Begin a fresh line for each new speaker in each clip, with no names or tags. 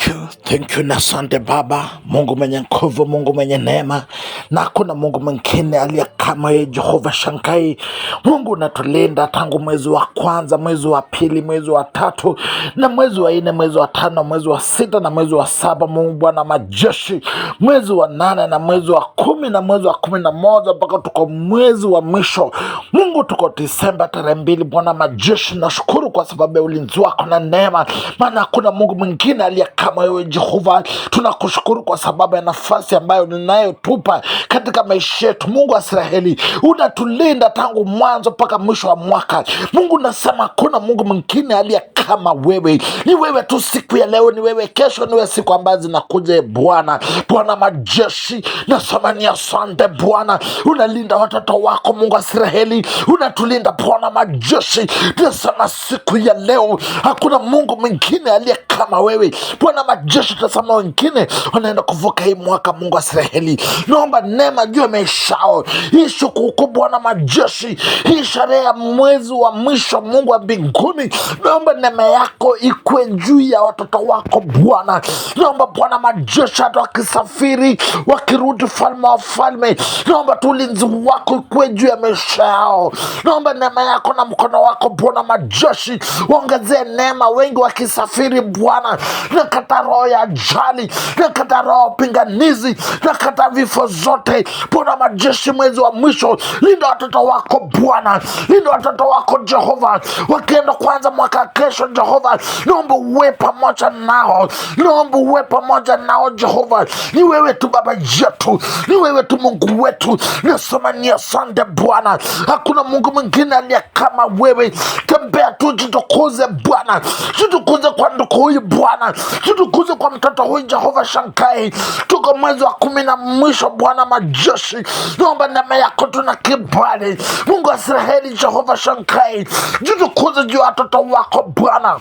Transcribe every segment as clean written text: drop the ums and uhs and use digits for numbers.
Thank you na asante Baba, Mungu mwenye nguvu, Mungu mwenye neema, na hakuna Mungu mwingine aliye kama yeye. Jehova Shankai, Mungu unatulinda tangu mwezi wa kwanza, mwezi wa pili, mwezi wa tatu, na mwezi wa nne, mwezi wa tano, mwezi wa sita na mwezi wa saba. Mungu Bwana majeshi, mwezi wa nane na mwezi wa kumi na mwezi wa 11 mpaka tuko mwezi wa mwisho. Mungu, tuko Disemba tarehe 2. Bwana majeshi, nashukuru kwa sababu ya ulinzi wako na neema, maana hakuna Mungu mwingine aliye kama wewe Jehova. Tunakushukuru kwa sababu ya nafasi ambayo ninayotupa katika maisha yetu. Mungu wa Israeli, unatulinda tangu mwanzo mpaka mwisho wa mwaka. Mungu, nasema hakuna Mungu mwingine aliye kama wewe. Ni wewe tu siku ya leo, ni wewe kesho, ni wewe siku ambazo zinakuja. Bwana, Bwana majeshi, nasema ni asante Bwana. Unalinda watoto wako Mungu wa Israeli, unatulinda Bwana majeshi. Nasema siku ya leo hakuna Mungu mwingine aliye kama wewe Bwana majeshi. Tunasema wengine wanaenda kuvuka hii mwaka Mungu wa Israeli, naomba neema juu ya maisha yao. Hii sikukuu Bwana majeshi, hii sherehe ya mwezi wa mwisho Mungu wa mbinguni, naomba neema yako ikue juu ya watoto wako Bwana. Naomba Bwana majeshi, hata wakisafiri wakirudi falme wa falme, naomba tu ulinzi wako ikue juu ya maisha yao. Naomba neema yako na mkono wako Bwana majeshi, ongezee neema. Wengi wakisafiri Bwana, nakata roho ya ajali, nakata roho pinganizi, nakata vifo zote Bwana majeshi. Mwezi wa mwisho, linda watoto wako Bwana, linda watoto wako Jehova, wakienda kwanza mwaka kesho Jehova. Naomba uwe pamoja nao, naomba uwe pamoja nao Jehova. Ni wewe tu Baba yetu, ni wewe tu Mungu wetu. Nasema ni asante Bwana, hakuna Mungu mwingine aliye kama wewe. Tembea tu, jitukuze Bwana, jitukuze kwa ndugu huyu Bwana, jitukuze kwa mtoto huyu Jehova Shankai. Tuko mwezi wa 10 na mwisho Bwana majeshi, naomba neema yako tuna kibali Mungu wa Israeli Jehova Shankai, jitukuze juu ya watoto wako Bwana.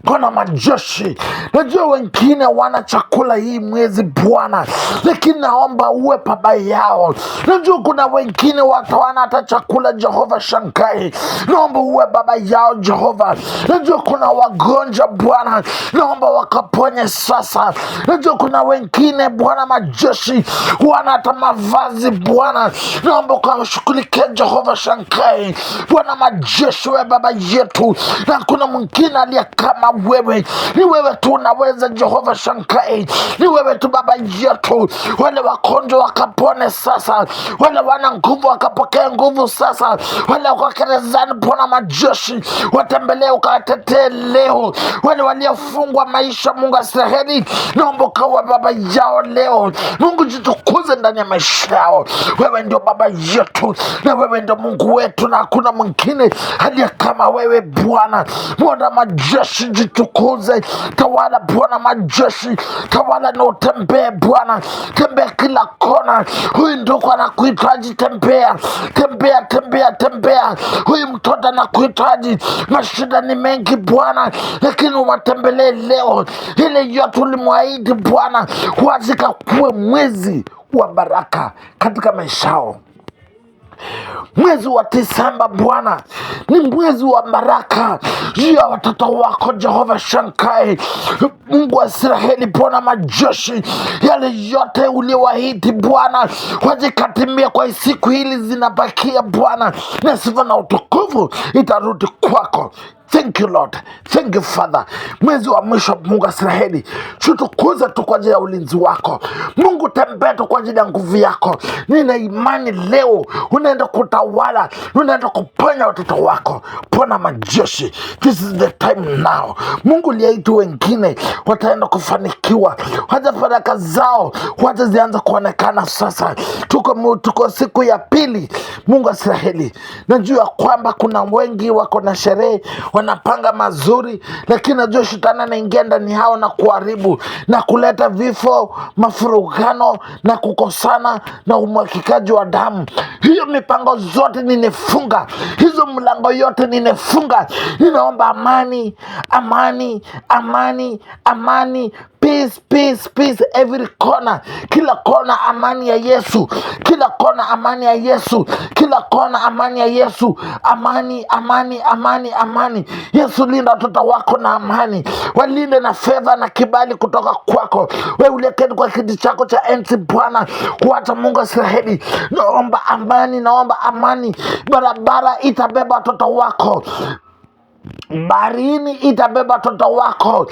Bwana majeshi, najua wengine wana chakula hii mwezi Bwana, lakini naomba uwe baba yao. Najua kuna wengine watawana hata chakula Jehova Shankai, naomba uwe baba yao Jehova. Najua kuna wagonjwa Bwana, naomba wakaponye sasa. Najua kuna wengine Bwana majeshi wana hata mavazi Bwana, naomba ukawashughulikie Jehova Shankai. Bwana majeshi, wewe baba yetu, na kuna mwingine aliye kama wewe. Ni wewe tu unaweza Jehova Shankai, ni wewe tu baba yetu. Wale wakonjo wakapone sasa, wale wana nguvu wakapokea nguvu sasa, wale wako gerezani Bwana majeshi watembelee ukawatetee leo. Wale waliofungwa maisha Mungu wa Israeli, naomba ukawa baba yao leo. Mungu, jitukuze ndani ya maisha yao. Wewe ndio baba yetu na wewe ndio Mungu wetu, na hakuna mwingine aliye kama wewe Bwana. Bwana majeshi, jitukuze, tawala Bwana majeshi, tawala na utembee Bwana, tembea kila kona. Huyu ndugu anakuhitaji, tembea, tembea, tembea, tembea. Huyu mtoto anakuhitaji, mashida ni mengi Bwana, lakini uwatembelee leo. Ile yote ulimwahidi Bwana, wazika kuwe mwezi wa baraka katika maisha yao. Mwezi wa Disemba Bwana ni mwezi wa baraka juu ya watoto wako Jehova Shankai. Mungu wa Israeli Bwana majeshi, yale yote uliwaahidi Bwana wajikatimia kwa siku hili zinabakia Bwana, na sifa na utukufu itarudi kwako. Thank you Lord, thank you Father. Mwezi wa mwisho Mungu wa Israeli, tutukuze tu kwa ajili ya ulinzi wako Mungu, tembea tu kwa ajili ya nguvu yako. Nina imani leo unaenda kutawala, unaenda kuponya watoto wako Bwana majeshi. This is the time now Mungu, liaitu wengine wataenda kufanikiwa, wacha baraka zao wacha zianza kuonekana sasa. Tuko siku ya pili Mungu wa Israeli, najua kwamba kuna wengi wako na sherehe, wanapanga mazuri, lakini najua shetani anaingia ndani hao na kuharibu na kuleta vifo, mafurugano na kukosana na umwagikaji wa damu. Hiyo mipango zote ninefunga, hizo mlango yote ninefunga. Ninaomba amani, amani, amani, amani Peace, peace, peace every corner. Kila kona amani ya Yesu. Kila kona amani ya Yesu. Kila kona amani ya Yesu. Amani, amani, amani, amani. Yesu, linda watoto wako na amani. Walinde na fedha na kibali kutoka kwako. Wewe uliyeketi kwa kiti chako cha enzi Bwana, hata Mungu Israeli, naomba amani, naomba amani. Barabara itabeba watoto wako. Baharini itabeba watoto wako.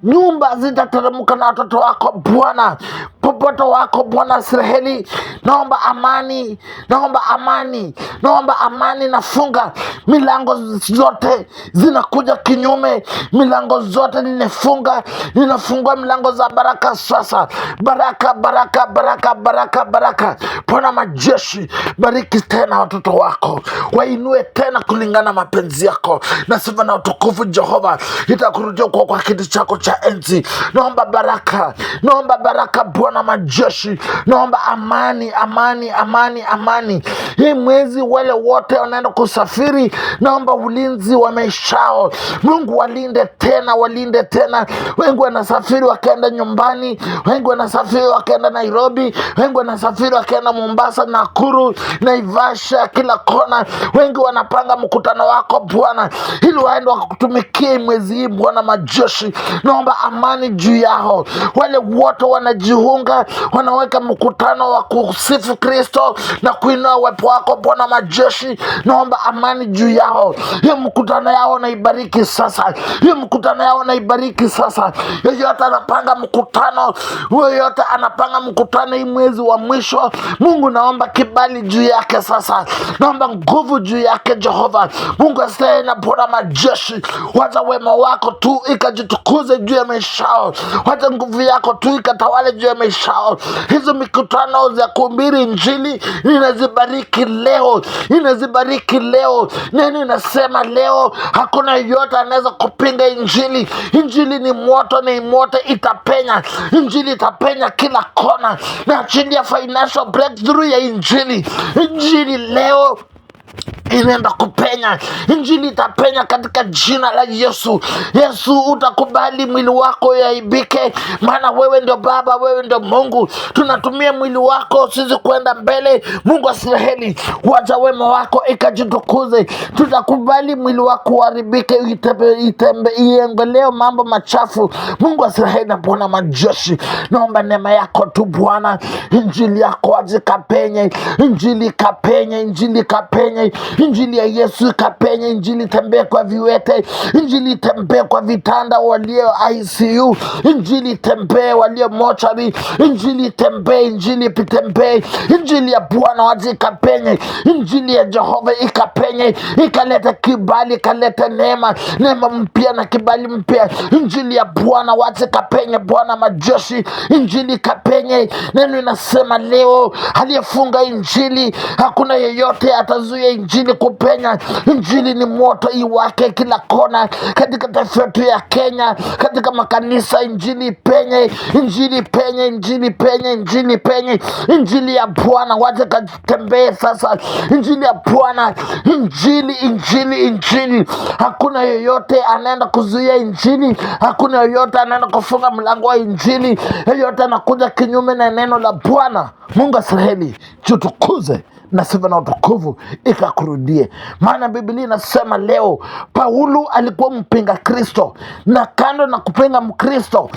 Nyumba zitateremka na watoto wako Bwana. Popote wako Bwana Israeli, naomba amani, naomba amani, naomba amani. Nafunga milango zote zinakuja kinyume, milango zote ninafunga, ninafungua milango za baraka sasa. Baraka, baraka, baraka, baraka, baraka. Bwana majeshi, bariki tena watoto wako, wainue tena kulingana mapenzi yako, na sifa na utukufu Jehova itakurudia kwa kiti chako cha enzi. Naomba baraka, naomba baraka Bwana majeshi, naomba amani, amani, amani, amani. Hii mwezi wale wote wanaenda kusafiri, naomba ulinzi wa maishao. Mungu walinde tena, walinde tena. Wengi wanasafiri wakaenda nyumbani, wengi wanasafiri wakaenda Nairobi, wengi wanasafiri wakaenda Mombasa, Nakuru, Naivasha, kila kona. Wengi wanapanga mkutano wako Bwana, ili waende wakutumikie mwezi hii Bwana majeshi. Naomba amani juu yao. Wale wote wanajiunga, wanaweka mkutano wa kusifu Kristo na kuinua uwepo wako Bwana majeshi, naomba amani juu yao. Hiyo mkutano yao naibariki sasa. Hiyo mkutano yao naibariki sasa. Yeyote anapanga mkutano, yeyote anapanga mkutano hii mwezi wa mwisho, Mungu naomba kibali juu yake sasa. Naomba nguvu juu yake Jehova. Mungu asiye na Bwana majeshi, wacha wema wako tu ikajitukuze juu ya maishao. Wacha nguvu yako tu ikatawale juu ya maishao. Hizo mikutano za kuhubiri injili ninazibariki leo, ninazibariki leo. Neno inasema leo hakuna yote anaweza kupinga injili. Injili ni moto, ni moto, itapenya. Injili itapenya kila kona, na chini ya financial breakthrough ya injili. Injili leo inaenda kupenya. Injili itapenya katika jina la Yesu. Yesu, utakubali mwili wako yaibike, maana wewe ndio Baba, wewe ndio Mungu. Tunatumia mwili wako sisi kwenda mbele. Mungu Israeli, wacha wema wako ikajitukuze. Tutakubali mwili wako uharibike, iendeleo mambo machafu. Mungu Israeli na Bwana majeshi, naomba neema yako tu Bwana. Injili yako aje kapenye, injili kapenye, injili kapenye. Injili ya Yesu kapenye. Injili tembee kwa viwete, injili tembee kwa vitanda walio ICU, injili tembee walio mochari, injili tembee, injili pitembee. Injili ya Bwana waje kapenye, injili ya Jehova ikapenye, ikaleta kibali, ikaleta neema, neema mpya na kibali mpya. Injili ya Bwana waje kapenye Bwana majeshi, injili kapenye. Neno inasema leo aliyefunga injili, hakuna yeyote atazuia injili kupenya. Injili ni moto iwake kila kona katika taifa letu ya Kenya, katika makanisa. Injili penye, injili penye, injili penye, injili penye. Injili ya Bwana waje katembee sasa. Injili ya Bwana, injili, injili, injili. Hakuna yoyote anaenda kuzuia injili, hakuna yoyote anaenda kufunga mlango wa injili. Yoyote anakuja kinyume na neno la Bwana. Mungu Israeli, tutukuze na sifa na utukufu ikakurudie. Maana Biblia inasema leo Paulo alikuwa mpinga Kristo, na kando na kupinga Mkristo,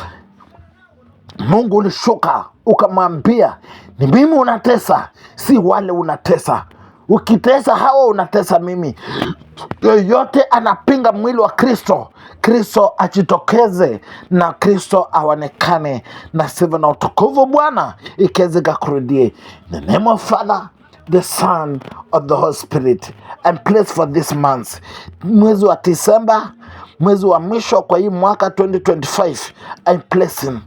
Mungu ulishuka ukamwambia, ni mimi unatesa, si wale unatesa. Ukitesa hawa unatesa mimi. Yoyote anapinga mwili wa Kristo, Kristo ajitokeze na Kristo aonekane, na sifa na utukufu Bwana ikaweze kurudie. In the name of Father, the Son of the Holy Spirit, and place for this month, mwezi wa Disemba, mwezi wa mwisho kwa hii mwaka 2025, I place him.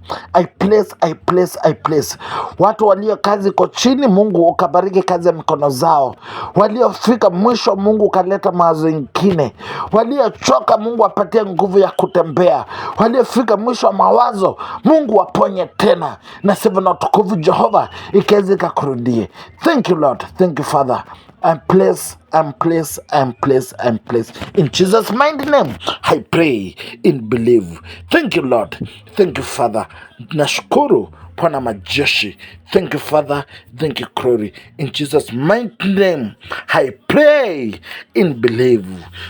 I place. Watu walio kazi kwa chini, Mungu ukabariki kazi ya mikono zao. Waliofika mwisho, Mungu ukaleta mawazo mengine. Waliochoka, Mungu apatie nguvu ya kutembea. Waliofika mwisho wa mawazo, Mungu waponye tena, na sifa na utukufu Jehova ikaweze kurudie. Thank you Lord, thank you Father. and place and place and place and place. In Jesus' mighty name, I pray in believe. Thank you, Lord. Thank you, Father. Nashukuru Bwana majeshi. Thank you, Father. Thank you, glory. In Jesus' mighty name, I pray in believe.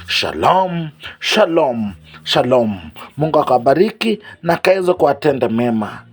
Shalom, shalom, shalom. Mungu akabariki na kaweze kuwatenda mema.